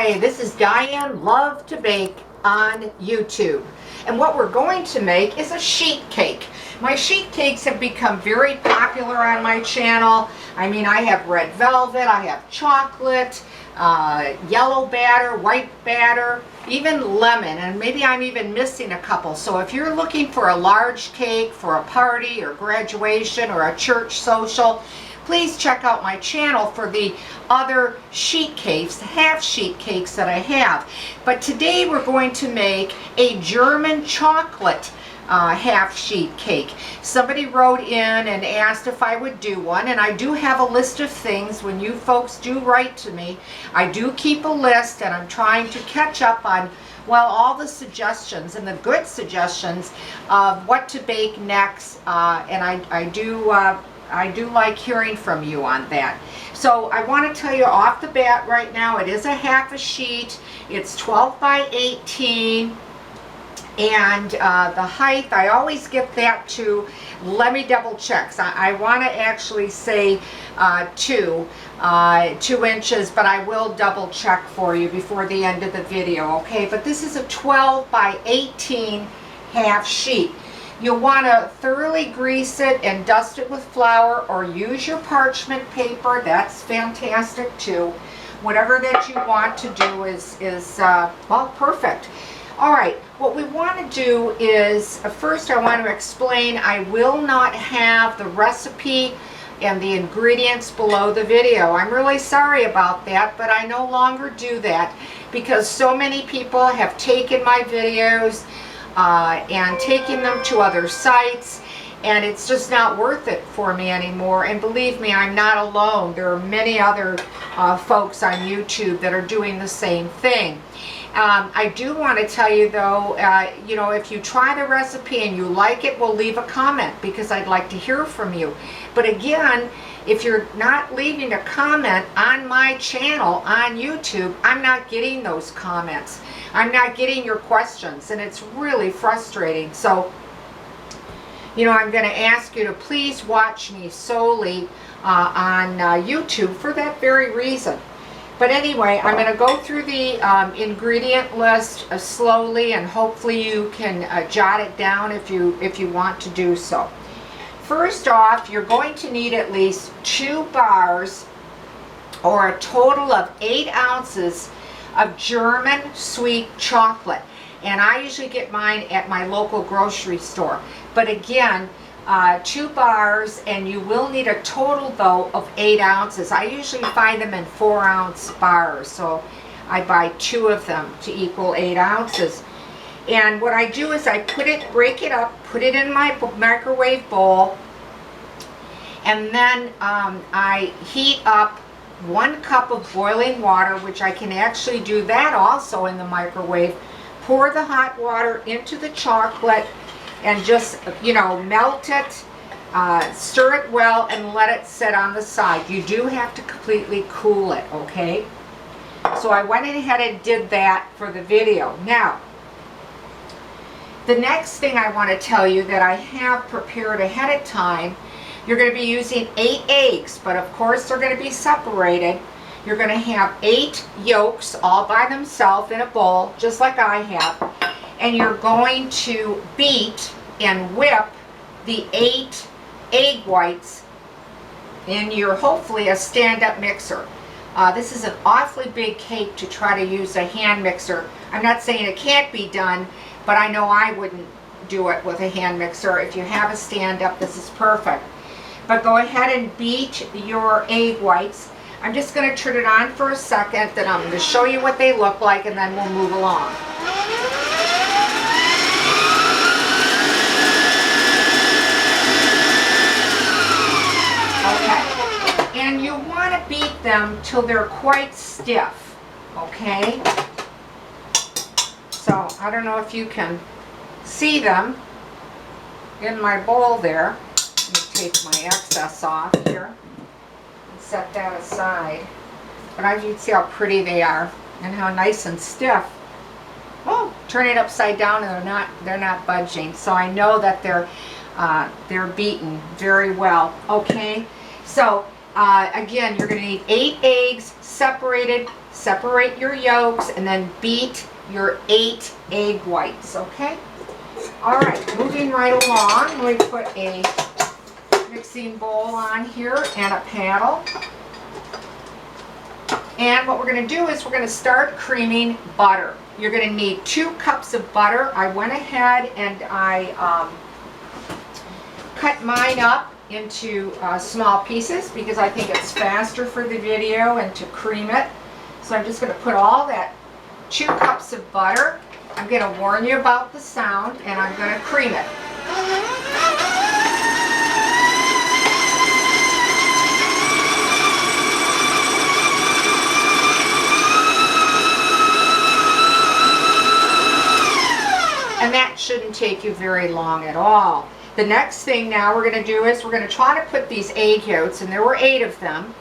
Hi, this is Diane Lovetobake on YouTube. And what we're going to make is a sheet cake. My sheet cakes have become very popular on my channel. I mean, I have red velvet, I have chocolate, yellow batter, white batter, even lemon, and maybe I'm even missing a couple. So if you're looking for a large cake for a party or graduation or a church social, please check out my channel for the other sheet cakes, half sheet cakes that I have. But today we're going to make a German chocolate half sheet cake. Somebody wrote in and asked if I would do one, and I do have a list of things. When you folks do write to me, I do keep a list, and I'm trying to catch up on, well, all the suggestions and the good suggestions of what to bake next, and I do like hearing from you on that. So I want to tell you off the bat right now, it is a half a sheet. It's 12 by 18. And the height, I always get that to, let me double check. So I want to actually say 2 inches, but I will double check for you before the end of the video, okay? But this is a 12 by 18 half sheet. You'll want to thoroughly grease it and dust it with flour, or use your parchment paper. That's fantastic too. Whatever that you want to do is well, perfect. All right, what we want to do is, first I want to explain, I will not have the recipe and the ingredients below the video. I'm really sorry about that, but I no longer do that because so many people have taken my videos and taking them to other sites, and it's just not worth it for me anymore. And believe me, I'm not alone. There are many other folks on YouTube that are doing the same thing. I do want to tell you though, you know, if you try the recipe and you like it, well, leave a comment because I'd like to hear from you. But again, if you're not leaving a comment on my channel on YouTube, I'm not getting those comments. I'm not getting your questions, and it's really frustrating. So, you know, I'm going to ask you to please watch me solely on YouTube for that very reason. But anyway, I'm going to go through the ingredient list slowly, and hopefully you can jot it down if you want to do so. First off, you're going to need at least 2 bars, or a total of 8 ounces of German sweet chocolate. And I usually get mine at my local grocery store. But again, 2 bars, and you will need a total though of 8 ounces. I usually find them in 4-ounce bars, so I buy 2 of them to equal 8 ounces. And what I do is I break it up, put it in my microwave bowl, and then I heat up 1 cup of boiling water, which I can actually do that also in the microwave. Pour the hot water into the chocolate and just, you know, melt it, stir it well, and let it sit on the side. You do have to completely cool it, okay? So I went ahead and did that for the video. Now, the next thing I want to tell you that I have prepared ahead of time, you're going to be using 8 eggs, but of course they're going to be separated. You're going to have 8 yolks all by themselves in a bowl, just like I have. And you're going to beat and whip the 8 egg whites in your, hopefully, a stand-up mixer. This is an awfully big cake to try to use a hand mixer. I'm not saying it can't be done, but I know I wouldn't do it with a hand mixer. If you have a stand-up, this is perfect. But go ahead and beat your egg whites. I'm just going to turn it on for a second, then I'm going to show you what they look like, and then we'll move along. Okay. And you want to beat them till they're quite stiff, okay? So, I don't know if you can see them in my bowl there. Let me take my excess off here. Set that aside. But as you can see how pretty they are and how nice and stiff. Oh, turn it upside down and they're not budging. So I know that they're beaten very well. Okay, so again, you're going to need 8 eggs, separated, separate your yolks, and then beat your 8 egg whites, okay? All right, moving right along, we put a mixing bowl on here and a paddle. And what we're going to do is we're going to start creaming butter. You're going to need 2 cups of butter. I went ahead and I cut mine up into small pieces because I think it's faster for the video and to cream it. So I'm just going to put all that 2 cups of butter. I'm going to warn you about the sound, and I'm going to cream it. And that shouldn't take you very long at all. The next thing now we're going to do is we're going to try to put these egg yolks, and there were 8 of them,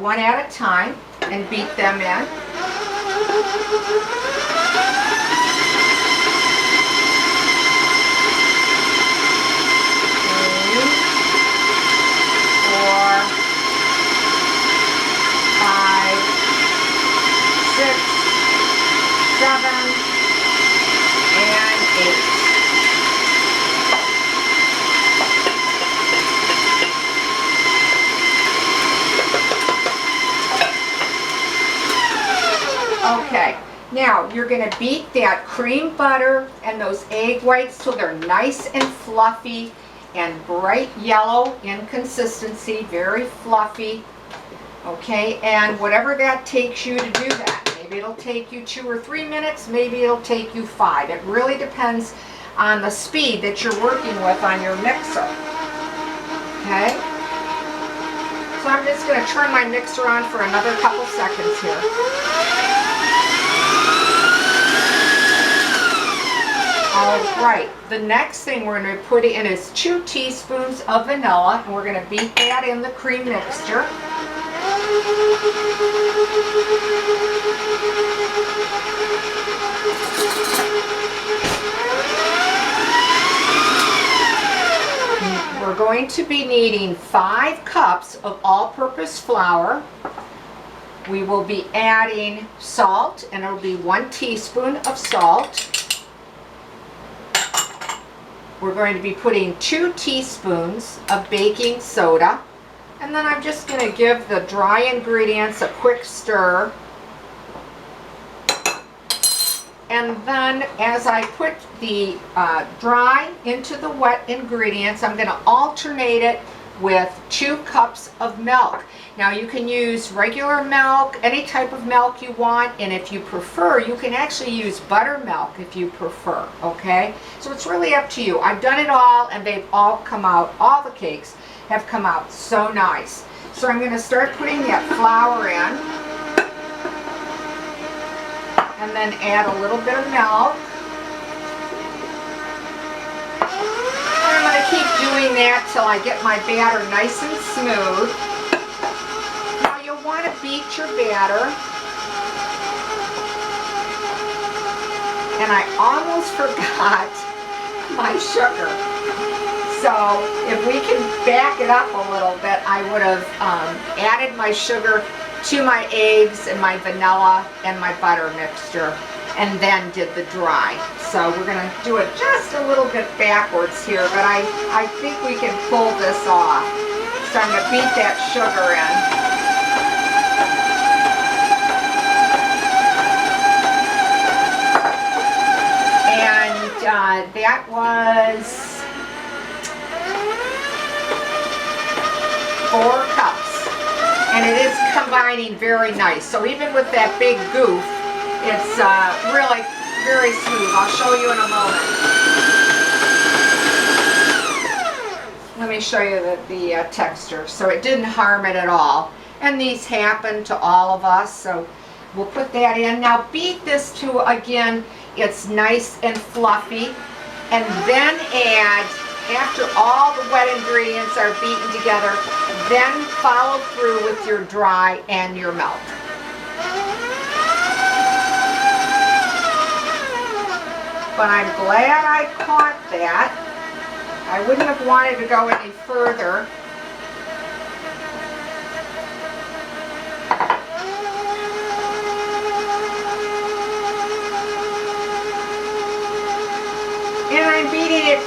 one at a time, and beat them in. 4, 5, 6, 7, and 8. Okay, now you're going to beat that cream butter and those egg whites till they're nice and fluffy and bright yellow in consistency, very fluffy. Okay, and whatever that takes you to do that. Maybe it'll take you 2 or 3 minutes, maybe it'll take you 5. It really depends on the speed that you're working with on your mixer. Okay, so I'm just going to turn my mixer on for another couple seconds here. Alright, the next thing we're going to put in is 2 teaspoons of vanilla, and we're going to beat that in the cream mixture. We're going to be needing 5 cups of all-purpose flour. We will be adding salt, and it'll be 1 teaspoon of salt. We're going to be putting 2 teaspoons of baking soda, and then I'm just going to give the dry ingredients a quick stir. And then as I put the dry into the wet ingredients, I'm going to alternate it with 2 cups of milk. Now you can use regular milk, any type of milk you want, and if you prefer, you can actually use buttermilk if you prefer, okay? So it's really up to you. I've done it all, and they've all come out, all the cakes have come out so nice. So I'm going to start putting that flour in, and then add a little bit of milk. And I'm going to keep doing that till I get my batter nice and smooth. Now you'll want to beat your batter. And I almost forgot my sugar. So if we can back it up a little bit, I would have added my sugar to my eggs and my vanilla and my butter mixture, and then did the dry. So we're going to do it just a little bit backwards here, but I think we can pull this off. So I'm going to beat that sugar in. And that was 4 cups. And it is combining very nice. So even with that big goof, it's really very smooth. I'll show you in a moment. Let me show you the texture. So it didn't harm it at all. And these happen to all of us, so we'll put that in. Now beat this to, again, it's nice and fluffy. And then add, after all the wet ingredients are beaten together, then follow through with your dry and your milk. But I'm glad I caught that. I wouldn't have wanted to go any further.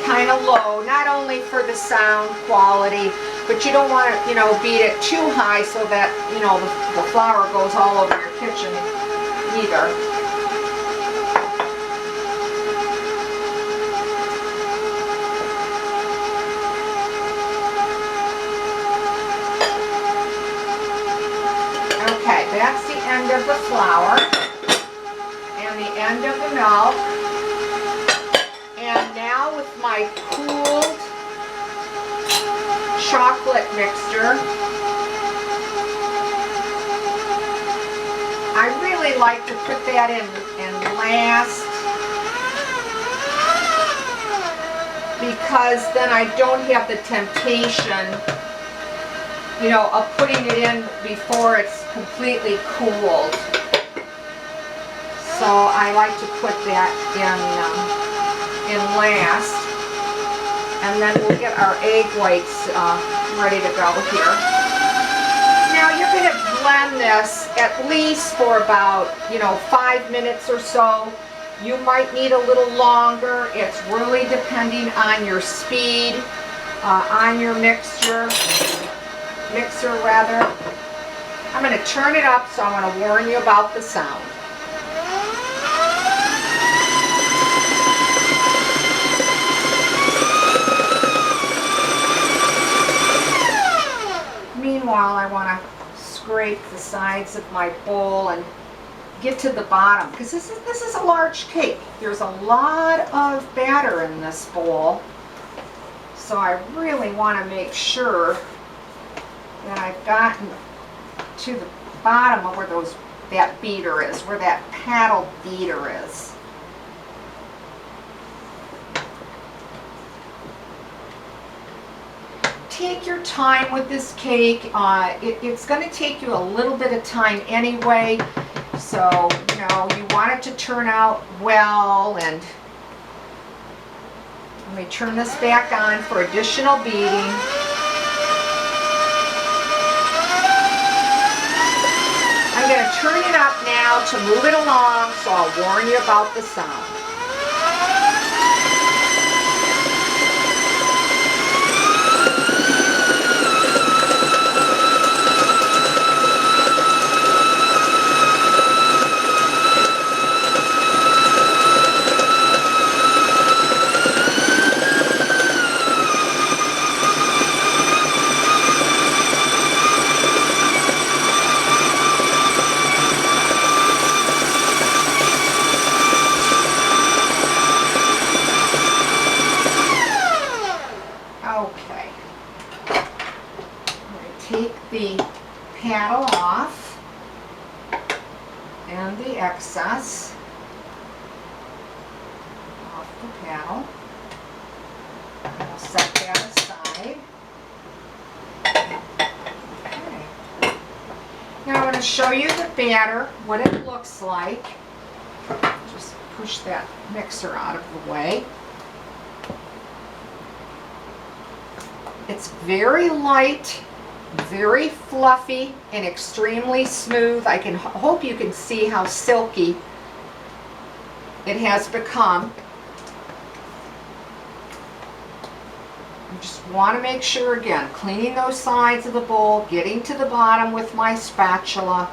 kind of low, not only for the sound quality, but you don't want to, beat it too high so that, the flour goes all over your kitchen either. Okay, that's the end of the flour and the end of the milk. And now with my cooled chocolate mixture, I really like to put that in last, because then I don't have the temptation, of putting it in before it's completely cooled. So I like to put that in last, and then we'll get our egg whites ready to go here. Now you're going to blend this at least for about 5 minutes or so. You might need a little longer. It's really depending on your speed, on your mixer rather. I'm going to turn it up, so I want to warn you about the sound. Meanwhile, I want to scrape the sides of my bowl and get to the bottom, because this is a large cake. There's a lot of batter in this bowl, so I really want to make sure that I've gotten to the bottom of where that beater is, where that paddle beater is. Take your time with this cake. It's going to take you a little bit of time anyway, so you want it to turn out well. And let me turn this back on for additional beating. I'm going to turn it up now to move it along, so I'll warn you about the sound. The paddle off and the excess off the paddle. I'll set that aside. Okay. Now I'm going to show you the batter, what it looks like. Just push that mixer out of the way. It's very light, very fluffy, and extremely smooth. I hope you can see how silky it has become. I just want to make sure, again, cleaning those sides of the bowl, getting to the bottom with my spatula.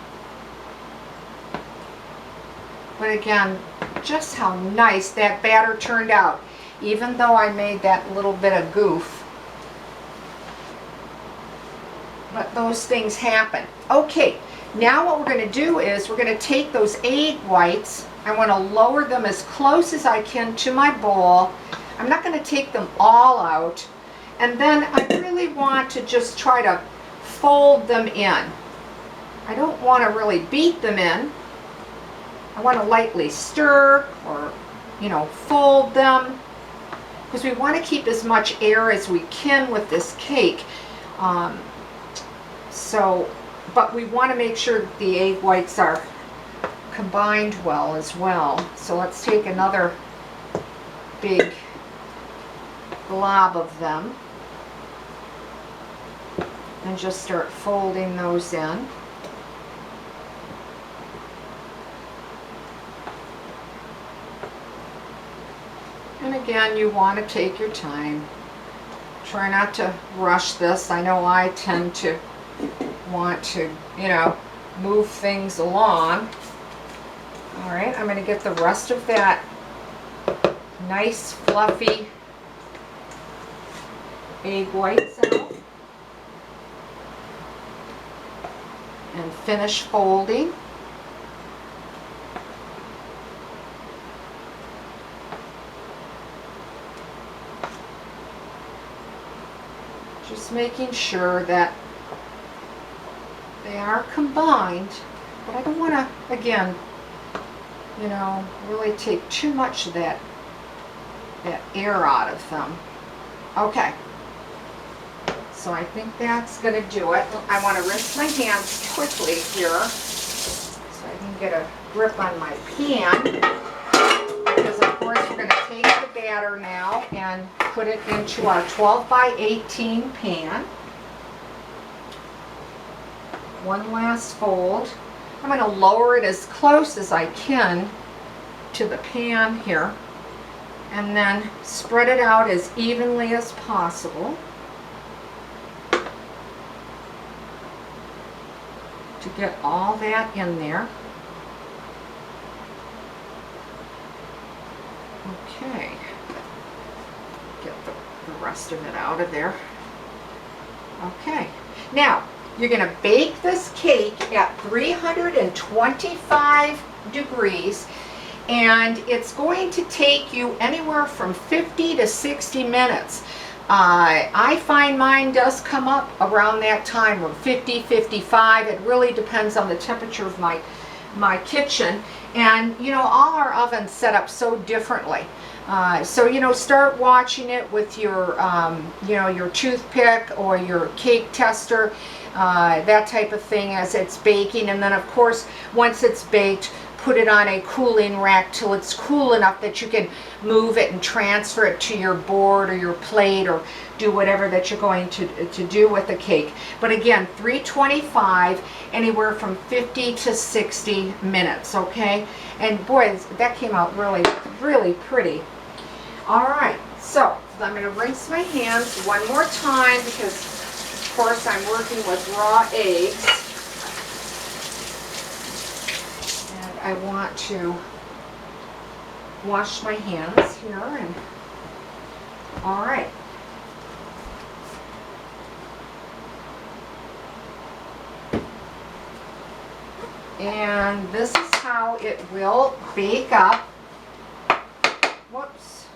But again, just how nice that batter turned out, even though I made that little bit of goof. But those things happen. Okay, now what we're going to do is we're going to take those egg whites. I want to lower them as close as I can to my bowl. I'm not going to take them all out. And then I really want to just try to fold them in. I don't want to really beat them in. I want to lightly stir or, fold them, because we want to keep as much air as we can with this cake. But we want to make sure that the egg whites are combined well as well. So let's take another big glob of them and just start folding those in. And again, you want to take your time. Try not to rush this. I know I tend to want to, you know, move things along. All right, I'm going to get the rest of that nice fluffy egg whites out and finish folding. Just making sure that they are combined, but I don't want to, again, you know, really take too much of that air out of them. Okay, so I think that's going to do it. I want to rinse my hands quickly here so I can get a grip on my pan, because of course we're going to take the batter now and put it into our 12 by 18 pan. One last fold. I'm going to lower it as close as I can to the pan here, and then spread it out as evenly as possible to get all that in there. Okay, get the rest of it out of there. Okay, now you're going to bake this cake at 325 degrees, and it's going to take you anywhere from 50 to 60 minutes. I find mine does come up around that time, or 50, 55. It really depends on the temperature of my kitchen. And you know, all our ovens set up so differently. So you know, start watching it with your you know, your toothpick or your cake tester, that type of thing as it's baking. And then of course, once it's baked, put it on a cooling rack till it's cool enough that you can move it and transfer it to your board or your plate, or do whatever that you're going to do with the cake. But again, 325, anywhere from 50 to 60 minutes, okay? And boy, that came out really, really pretty. All right, so I'm going to rinse my hands one more time, because of course I'm working with raw eggs. I want to wash my hands here, and all right. And this is how it will bake up. Whoops.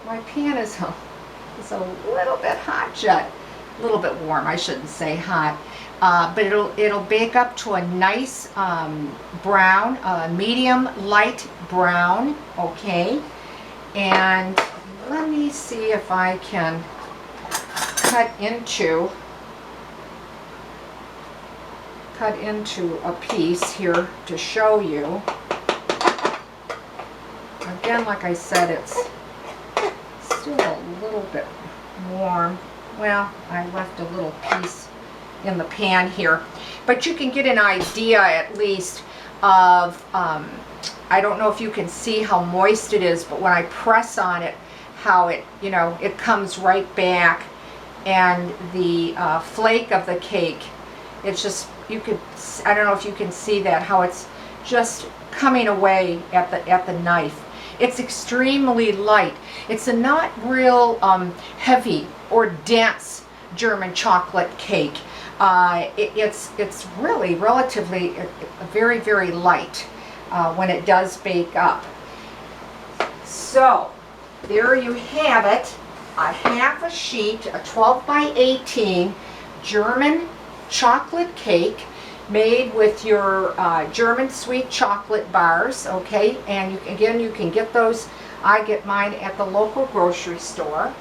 My pan is a little bit hot, Judd. A little bit warm, I shouldn't say hot. But it'll bake up to a nice brown, medium light brown, okay? And let me see if I can cut into a piece here to show you. Again, like I said, it's still a little bit warm. Well, I left a little piece in the pan here, but you can get an idea at least of, I don't know if you can see how moist it is, but when I press on it, how it, you know, it comes right back, and the flake of the cake, it's just, you could, I don't know if you can see that, how it's just coming away at the knife. It's extremely light. It's a not real heavy or dense German chocolate cake. It's really relatively very, very light when it does bake up. So there you have it, a half a sheet, a 12 by 18 German chocolate cake made with your German sweet chocolate bars, okay? And again, you can get those. I get mine at the local grocery store.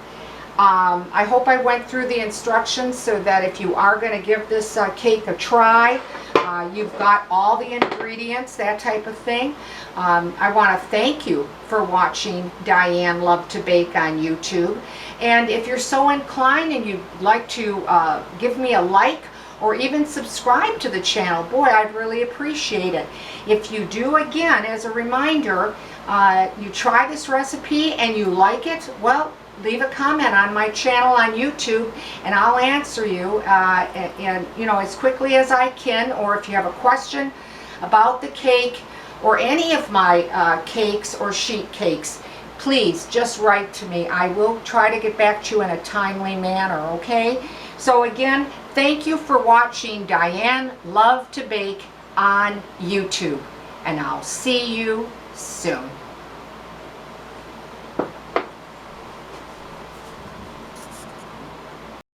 I hope I went through the instructions so that if you are going to give this cake a try, you've got all the ingredients, that type of thing. I want to thank you for watching Diane Lovetobake on YouTube. And if you're so inclined and you'd like to give me a like or even subscribe to the channel. Boy, I'd really appreciate it. If you do, again, as a reminder, you try this recipe and you like it, well, leave a comment on my channel on YouTube and I'll answer you and you know, as quickly as I can. Or if you have a question about the cake or any of my cakes or sheet cakes, please just write to me. I will try to get back to you in a timely manner, okay? So again, thank you for watching Diane Lovetobake on YouTube, and I'll see you soon.